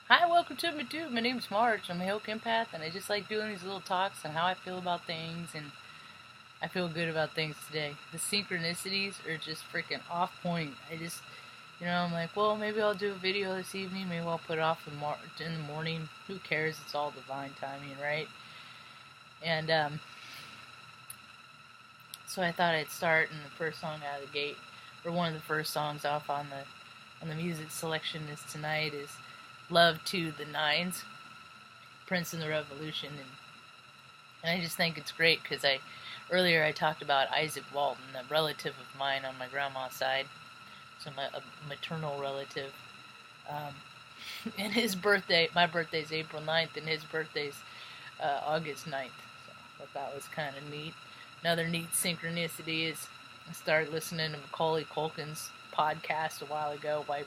Hi, welcome to my tube. My name's Marge. I'm a Hill Empath, and I just like doing these little talks on how I feel about things, and I feel good about things today. The synchronicities are just freaking off point. I'm like, well, maybe I'll do a video this evening. Maybe I'll put it off in the morning. Who cares? It's all divine timing, right? And so I thought I'd start, and the first song out of the gate, or one of the first songs off on the music selection tonight is Love to the Nines, Prince and the Revolution, and I just think it's great because earlier I talked about Isaac Walton, a relative of mine on my grandma's side, so a maternal relative, and his birthday, my birthday's April 9th, and his birthday's August 9th, so I thought that was kind of neat. Another neat synchronicity is I started listening to Macaulay Culkin's podcast a while ago, White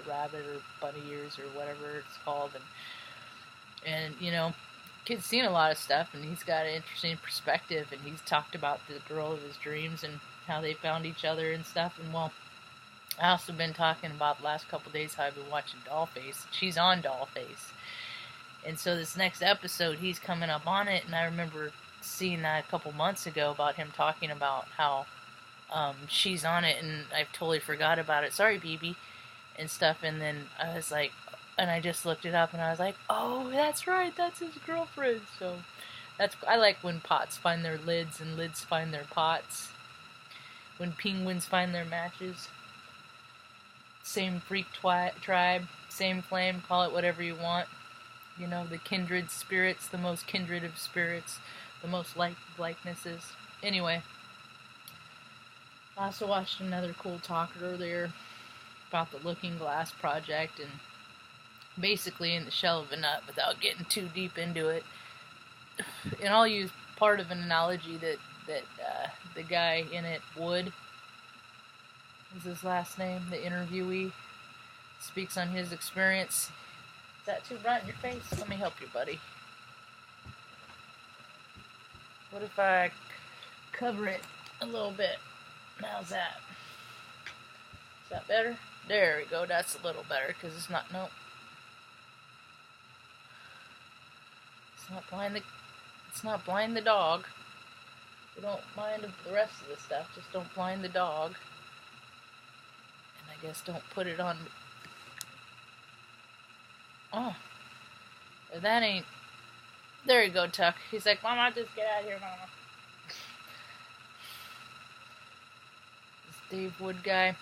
Rabbit or Bunny Ears or whatever it's called, and kid's seen a lot of stuff, and he's got an interesting perspective, and he's talked about the girl of his dreams and how they found each other and stuff. And well, I also been talking about the last couple of days how I've been watching Dollface. She's on Dollface, and so this next episode he's coming up on it, and I remember seeing that a couple months ago about him talking about how she's on it, and I've totally forgot about it. Sorry, BB. And stuff, and then I was like, and I just looked it up, and I was like, oh, that's right, that's his girlfriend. So I like when pots find their lids and lids find their pots, when penguins find their matches. Same freak tribe, same flame, call it whatever you want. The kindred spirits, the most kindred of spirits, the most likenesses. Anyway, I also watched another cool talk earlier about the Looking Glass project, and basically in the shell of a nut, without getting too deep into it. And I'll use part of an analogy that the guy in it, Wood, is his last name, the interviewee, speaks on his experience. Is that too bright in your face? Let me help you, buddy. What if I cover it a little bit? How's that? Is that better? There we go, that's a little better, because it's not blind the dog. We don't mind the rest of the stuff, just don't blind the dog. And I guess don't put it on. Oh, that ain't. There you go, Tuck. He's like, Mama, just get out of here, Mama. This Dave Wood guy.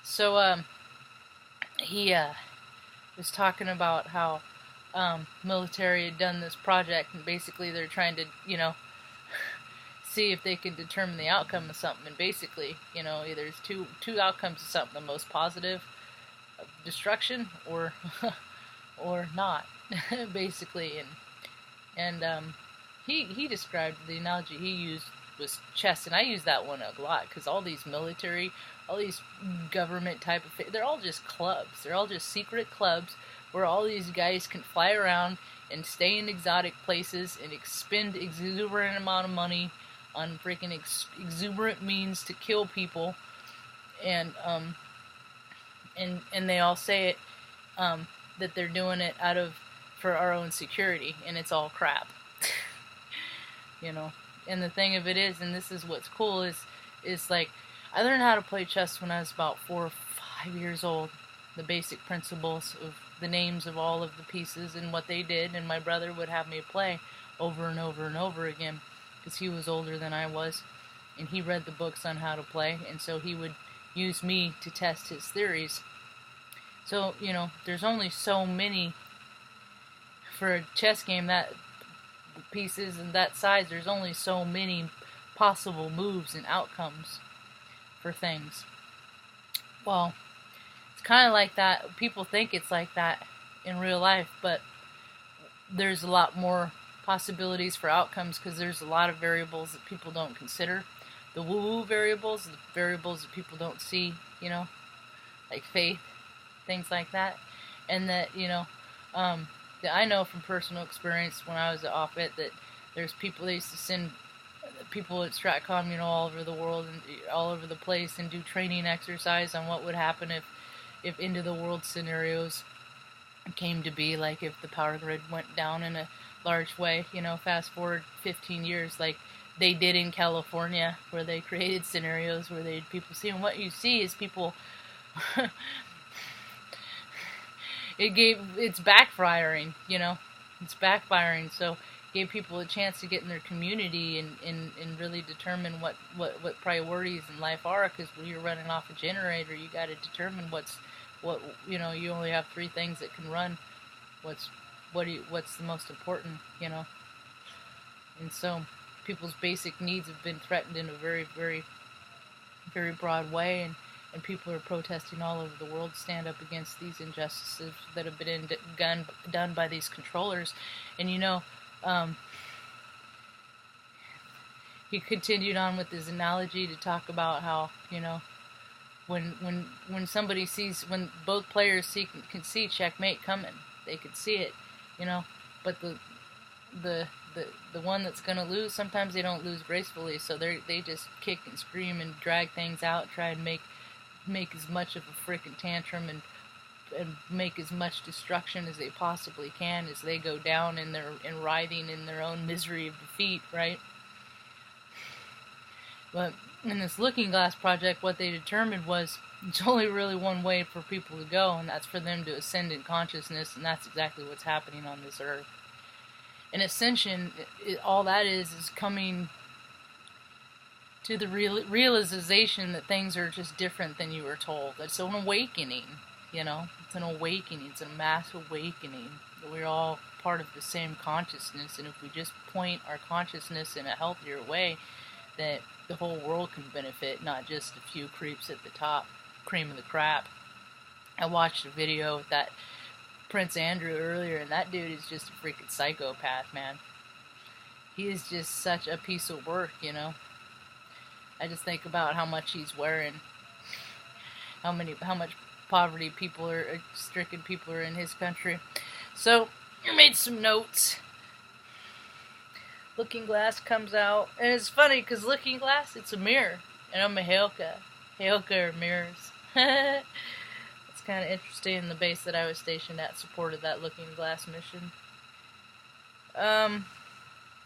So, he was talking about how military had done this project, and basically they're trying to, see if they can determine the outcome of something. And basically, either there's two outcomes of something: the most positive, of destruction, or or not, basically. And he described the analogy he used was chess, and I use that one a lot because all these military, all these government type of they're all just clubs. They're all just secret clubs where all these guys can fly around and stay in exotic places and expend exuberant amount of money on freaking exuberant means to kill people, and they all say it that they're doing it for our own security, and it's all crap. And the thing of it is, and this is what's cool, is like, I learned how to play chess when I was about 4 or 5 years old. The basic principles of the names of all of the pieces and what they did, and my brother would have me play over and over and over again, because he was older than I was, and he read the books on how to play, and so he would use me to test his theories. So, there's only so many, for a chess game that pieces and that size, there's only so many possible moves and outcomes for things. Well, it's kind of like that. People think it's like that in real life, but there's a lot more possibilities for outcomes because there's a lot of variables that people don't consider. The woo-woo variables, the variables that people don't see, like faith, things like that. And that, I know from personal experience when I was at Offit that there's people, they used to send people at Stratcom, all over the world and all over the place, and do training exercise on what would happen if end of the world scenarios came to be. Like if the power grid went down in a large way, fast forward 15 years, like they did in California, where they created scenarios where they had people see, and what you see is people. It's backfiring, it's backfiring. So gave people a chance to get in their community and really determine what priorities in life are, because when you're running off a generator, you got to determine what you only have 3 things that can run. What's the most important, and so people's basic needs have been threatened in a very, very, very broad way, and people are protesting all over the world to stand up against these injustices that have been done by these controllers. And he continued on with his analogy to talk about how, when somebody sees, when both players can see checkmate coming, they can see it, but the one that's going to lose, sometimes they don't lose gracefully, so they just kick and scream and drag things out, try and make as much of a frickin' tantrum and make as much destruction as they possibly can as they go down and writhing in their own misery of defeat, right? But in this Looking Glass project, what they determined was it's only really one way for people to go, and that's for them to ascend in consciousness, and that's exactly what's happening on this earth. And ascension, all that is coming to the realization that things are just different than you were told. It's an awakening, It's an awakening. It's a mass awakening. We're all part of the same consciousness, and if we just point our consciousness in a healthier way, that the whole world can benefit, not just a few creeps at the top, cream of the crap. I watched a video with that Prince Andrew earlier, and that dude is just a freaking psychopath, man. He is just such a piece of work, I just think about how much he's wearing, how much poverty stricken people are in his country. So I made some notes. Looking Glass comes out, and it's funny because Looking Glass, it's a mirror, and I'm a Heilka. Heilka are mirrors. It's kind of interesting. The base that I was stationed at supported that Looking Glass mission.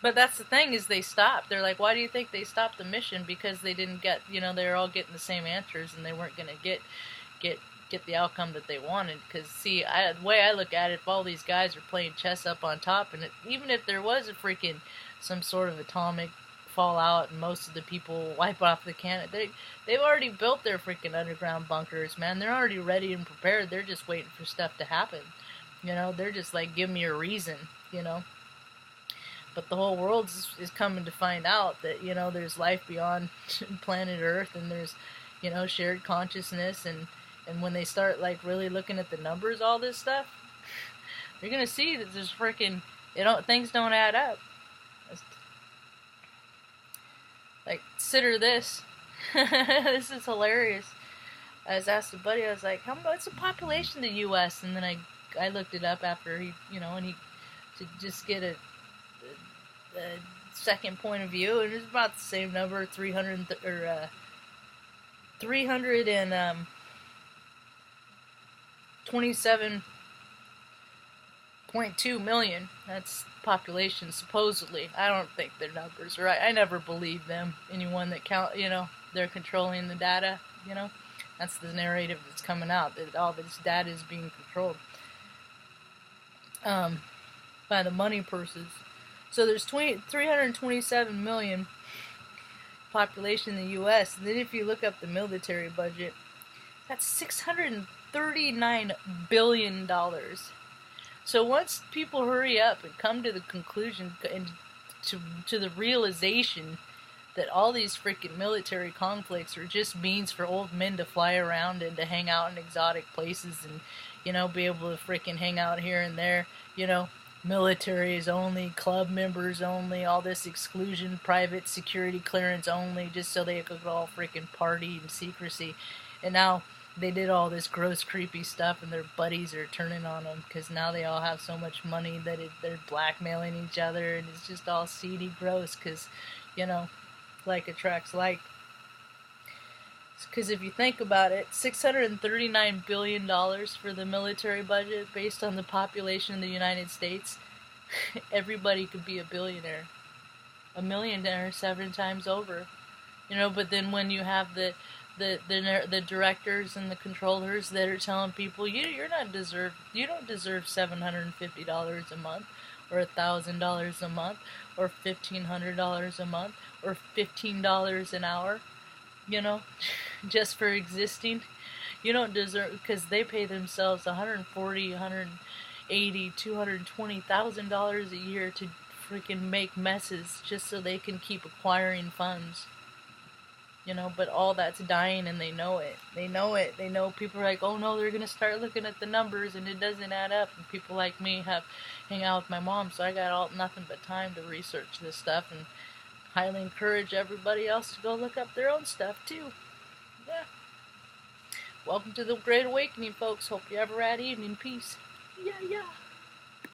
But that's the thing, is they stopped. They're like, why do you think they stopped the mission? Because they didn't get, they were all getting the same answers, and they weren't going to get the outcome that they wanted. Because, see, the way I look at it, if all these guys are playing chess up on top, and even if there was a freaking some sort of atomic fallout and most of the people wipe off the planet, they've already built their freaking underground bunkers, man. They're already ready and prepared. They're just waiting for stuff to happen. They're just like, give me a reason, But the whole world is coming to find out that, there's life beyond planet Earth, and there's, shared consciousness, and when they start, like, really looking at the numbers, all this stuff, you're gonna see that there's freaking, things don't add up. Like, consider this. This is hilarious. I was asked a buddy, I was like, what's the population of the U.S.? And then I looked it up after he, to just get a second point of view, and it's about the same number, 327.2 million. That's population, supposedly. I don't think their numbers are right. I never believe them. Anyone that they're controlling the data, that's the narrative that's coming out, that all this data is being controlled by the money purses. So there's 327 million population in the U.S. And then if you look up the military budget, that's $639 billion. So once people hurry up and come to the conclusion and to the realization that all these freaking military conflicts are just means for old men to fly around and to hang out in exotic places and, be able to freaking hang out here and there, military is only, club members only, all this exclusion, private security clearance only, just so they could all freaking party in secrecy. And now they did all this gross, creepy stuff, and their buddies are turning on them because now they all have so much money that they're blackmailing each other, and it's just all seedy, gross, because, like attracts like. Because if you think about it, $639 billion for the military budget based on the population of the United States, everybody could be a billionaire. A millionaire 7 times over. You know, but then when you have the directors and the controllers that are telling people you don't deserve $750 a month, or $1,000 a month, or $1,500 a month, or $15 an hour, you know, just for existing. You don't deserve, because they pay themselves $140, $180, $220,000 a year to freaking make messes just so they can keep acquiring funds. You know, but all that's dying, and they know it. They know it. They know people are like, oh no, they're going to start looking at the numbers and it doesn't add up. And people like me hang out with my mom, so I got nothing but time to research this stuff, and highly encourage everybody else to go look up their own stuff too. Yeah. Welcome to the Great Awakening, folks. Hope you have a rad evening. Peace. Yeah.